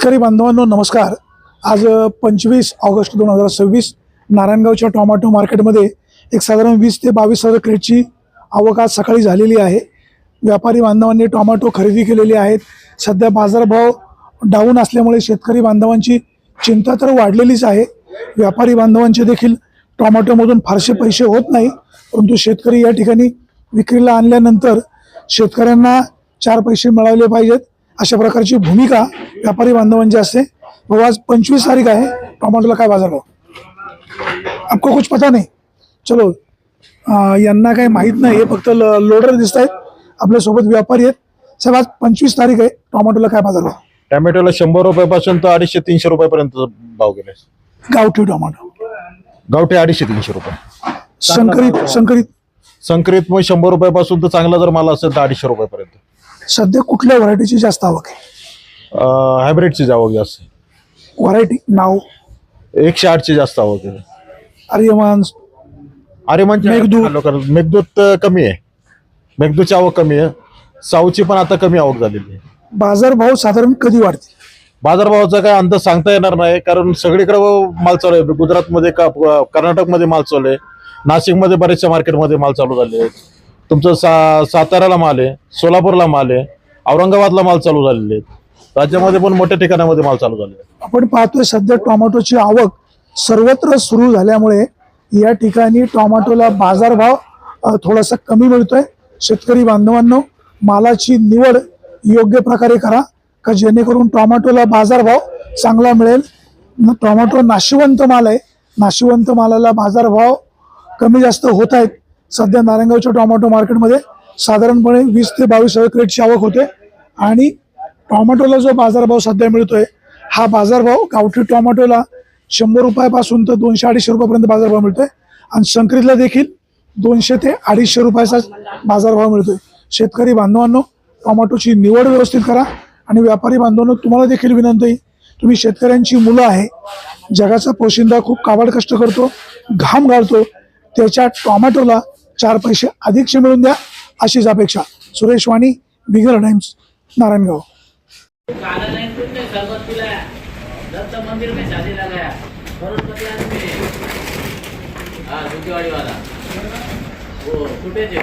शेतकरी बांधवांनो नमस्कार। आज 25 ऑगस्ट 2026 नारायणगावच्या टोमॅटो मार्केटमध्ये एक साधारण 20 ते 22,000 क्रेटची आवक आज सकाळी झालेली आहे। व्यापारी बांधवांनी टोमॅटो खरेदी केलेले आहेत। सध्या बाजारभाव डाऊन असल्यामुळे शेतकरी बांधवांची चिंता तर वाढलेलीच आहे। व्यापारी बांधवांचे देखील टोमॅटोमधून फारसे पैसे होत नाही, परंतु शेतकरी या ठिकाणी विक्रीला आणल्यानंतर शेतकऱ्यांना 4 पैसे मिळाले पाहिजेत अशा प्रकारची भूमिका व्यापारी बांधवांची असते। वो आज 25 तारीख है, टोमॅटोला काय बाजार भाव आपको कुछ पता नहीं? चलो यांना काही माहित नाही, फक्त लोडर दिसत आहेत। आपल्या सोबत व्यापारी आहेत। साहेब आज 25 तारीख आहे, टोमॅटोला काय बाजार भाव? टोमॅटोला 100 रुपयापासून तर 250-300 रुपयापर्यंत भाव गेले। गावठी टोमॅटो गावठी 250-300 रुपये। संकरित मग 100 रुपयापासून तर चांगला जर माल असेल तर 250 रुपयापर्यंत। सध्या कुठल्या व्हरायटीची जास्त आवक आहे? हायब्रिडची आवक जास्त आहे। व्हरायटी नाव 108 ची जास्त आवक आहे। आर्यमान मेघदूत कमी आहे। मेघदूतची आवक कमी आहे। साऊची पण आता कमी आवक झालेली आहे। बाजारभाव साधारण कधी वाढतील? बाजारभावाचा काय अंदाज सांगता येणार नाही, कारण सगळीकडे माल चालू आहे। गुजरातमध्ये कर्नाटकमध्ये माल चालू आहे, नाशिकमध्ये बऱ्याचशा मार्केटमध्ये माल चालू झाले आहेत। तुमचं साताऱ्याला माल आहे, सोलापूरला माल आहे, औरंगाबादला माल चालू झालेले आहेत। राज्यामध्ये पण मोठ्या ठिकाणामध्ये माल चालू झाले। आपण पाहतोय सध्या टोमॅटोची आवक सर्वत्र सुरू झाल्यामुळे या ठिकाणी टोमॅटोला बाजारभाव थोडासा कमी मिळतोय। शेतकरी बांधवांनो मालाची निवड योग्य प्रकारे करा, का जेणेकरून टोमॅटोला बाजारभाव चांगला मिळेल। टोमॅटो नाशिवंत माल आहे, नाशिवंत मालाला बाजारभाव कमी जास्त होत आहेत। सध्या नारायणगावच्या टोमॅटो मार्केटमध्ये साधारणपणे 20 ते 22,000 क्रेटची आवक होते आणि टोमॅटोला जो बाजारभाव सध्या मिळतोय हा बाजारभाव गावठी टोमॅटोला 100 रुपयापासून तर 200-250 रुपयापर्यंत बाजारभाव मिळतोय आणि संकरितला देखील 200 ते 250 रुपयाचा बाजारभाव मिळतोय। शेतकरी बांधवांनो टोमॅटोची निवड व्यवस्थित करा आणि व्यापारी बांधवांनो तुम्हाला देखील विनंती, तुम्ही शेतकऱ्यांची मुलं आहे, जगाचा पोशिंदा खूप काबाड कष्ट करतो, घाम गाळतो, त्याच्या टोमॅटोला 4 पैसे अधिकचे मिळून द्या अशीच अपेक्षा। सुरेश वाणी, बिगर टाइम्स, नारायणगाव। मंदिर में शादी लगाया करोड़पति आदमी हाँ झुकेवाड़ी वाला वो छूटे थे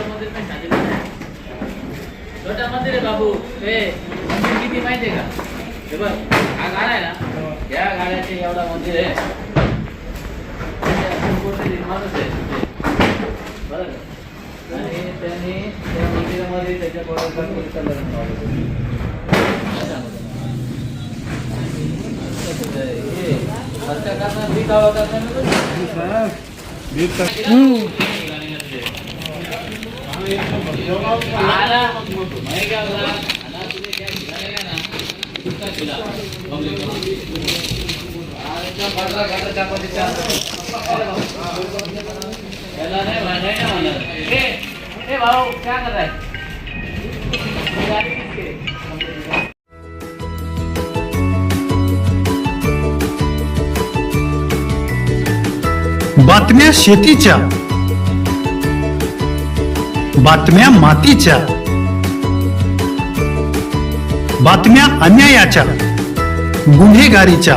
मंदिर में शादी लगाया। छोटा मंदिर है बाबू, मंदिर किती माहिती आहे का? हे बघ हा गाडा आहे ना, या गाड्याचे एवढा मंदिर आहे। माणूस आहे बरं, आणि त्यांनी त्या मंदिरामध्ये त्याच्या भाऊ क्या कर रहा है? बातम्या शेतीच्या, बातम्या मातीच्या, बातम्या अन्यायाच्या, गुन्हेगारीच्या,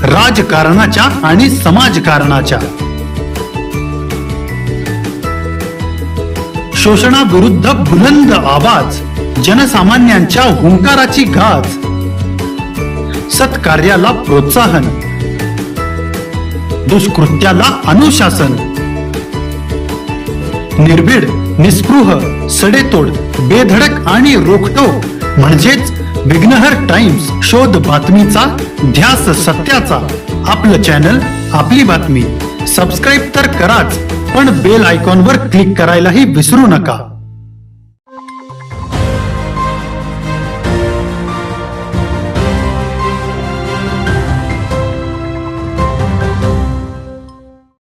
राजकारणाच्या आणि समाजकारणाच्या, शोषणाविरुद्ध बुलंद आवाज, जनसामान्यांच्या हुंकाराची गाज, सत्कार्याला प्रोत्साहन, दुष्कृत्याला अनुशासन, निर्भीड, निस्पृह, सडेतोड, बेधडक आणि रोखटोक म्हणजेच विघ्नहर टाइम्स। शोध बातमीचा, ध्यास सत्याचा, आपलं चॅनल, आपली बातमी। सबस्क्राईब तर कराच, पण बेल आयकॉनवर क्लिक करायलाही विसरू नका।